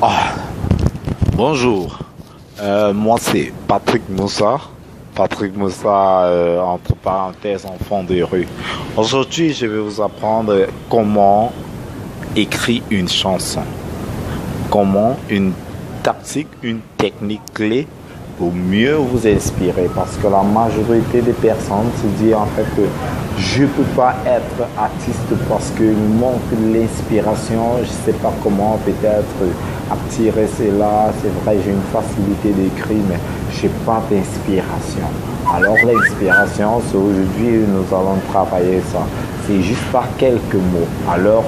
Ah, bonjour. Moi, c'est Patrick Moussa. Patrick Moussa, entre parenthèses, enfant de rue. Aujourd'hui, je vais vous apprendre comment écrire une chanson. Comment une tactique, une technique clé pour mieux vous inspirer. Parce que la majorité des personnes se disent en fait que je ne peux pas être artiste parce qu'il manque l'inspiration. Je ne sais pas comment peut-être attirer cela. C'est vrai, j'ai une facilité d'écrire, mais je n'ai pas d'inspiration. Alors l'inspiration, c'est aujourd'hui, nous allons travailler ça. C'est juste par quelques mots. Alors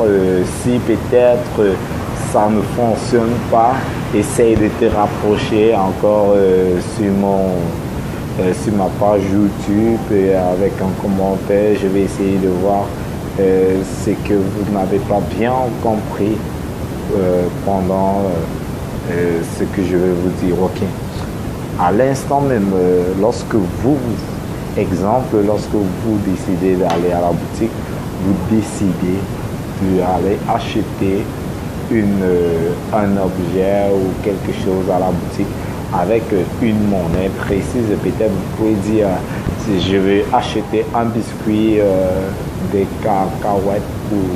si peut-être ça ne fonctionne pas, essaye de te rapprocher encore sur ma page YouTube avec un commentaire. Je vais essayer de voir ce que vous n'avez pas bien compris pendant ce que je vais vous dire. Ok. À l'instant même, lorsque vous décidez d'aller à la boutique, vous décidez d'aller acheter un objet ou quelque chose à la boutique avec une monnaie précise. Peut-être vous pouvez dire si je vais acheter un biscuit des cacahuètes pour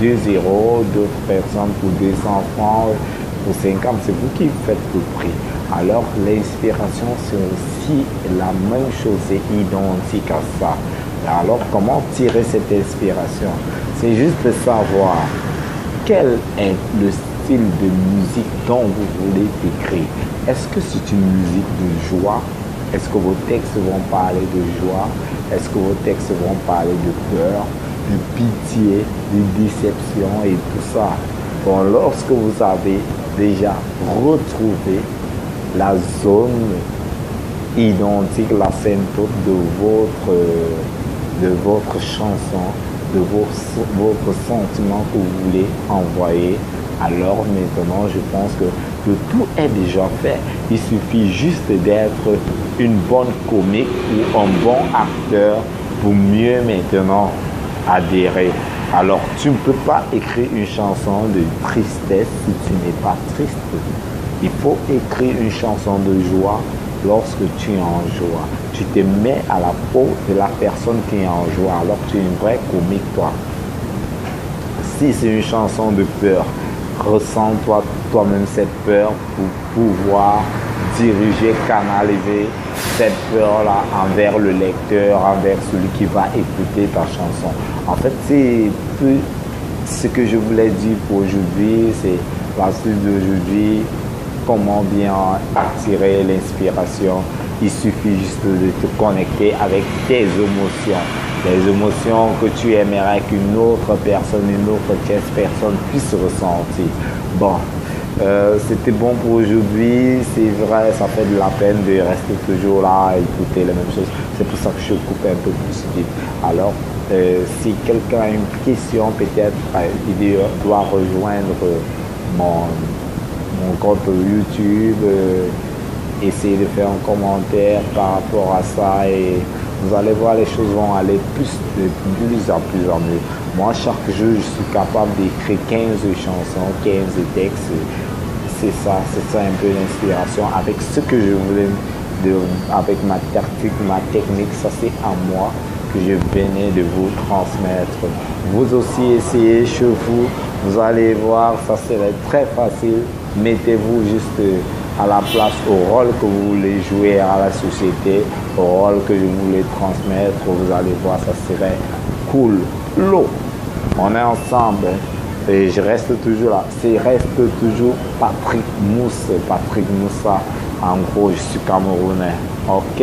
2 euros, d'autres personnes pour 200 francs, pour 50, c'est vous qui faites le prix. Alors l'inspiration, c'est aussi la même chose, c'est identique à ça. Alors comment tirer cette inspiration? C'est juste de savoir quel est le style de musique dont vous voulez écrire. Est-ce que c'est une musique de joie? Est-ce que vos textes vont parler de joie? Est-ce que vos textes vont parler de peur, de pitié, de déception et tout ça? Bon, lorsque vous avez déjà retrouvé la zone identique, la symptôme de votre chanson, de votre sentiment que vous voulez envoyer, alors maintenant je pense que tout est déjà fait. Il suffit juste d'être une bonne comique ou un bon acteur pour mieux maintenant adhérer. Alors tu ne peux pas écrire une chanson de tristesse si tu n'es pas triste. Il faut écrire une chanson de joie lorsque tu es en joie. Tu te mets à la peau de la personne qui est en joie. Alors tu es une vraie comique, toi. Si c'est une chanson de peur, ressens-toi toi-même cette peur pour pouvoir diriger, canaliser cette peur-là envers le lecteur, envers celui qui va écouter ta chanson. En fait, c'est ce que je voulais dire pour aujourd'hui. C'est la suite d'aujourd'hui. Comment bien attirer l'inspiration? Il suffit juste de te connecter avec tes émotions. Les émotions que tu aimerais qu'une autre personne, une autre personne puisse ressentir. Bon, c'était bon pour aujourd'hui. C'est vrai, ça fait de la peine de rester toujours là à écouter les mêmes choses. C'est pour ça que je coupe un peu plus vite. Alors, si quelqu'un a une question, peut-être il doit rejoindre mon compte YouTube, essayer de faire un commentaire par rapport à ça et vous allez voir, les choses vont aller de plus en mieux. Moi, chaque jour, je suis capable d'écrire 15 chansons, 15 textes. C'est ça un peu l'inspiration. Avec ce que je voulais, avec ma tactique, ma technique, ça c'est à moi que je venais de vous transmettre. Vous aussi essayez chez vous, vous allez voir, ça serait très facile. Mettez-vous juste à la place, au rôle que vous voulez jouer à la société, au rôle que je voulais transmettre. Vous allez voir, ça serait cool. L'eau, on est ensemble et je reste toujours là. Reste toujours Patrick Moussa. En gros, je suis Camerounais. Ok.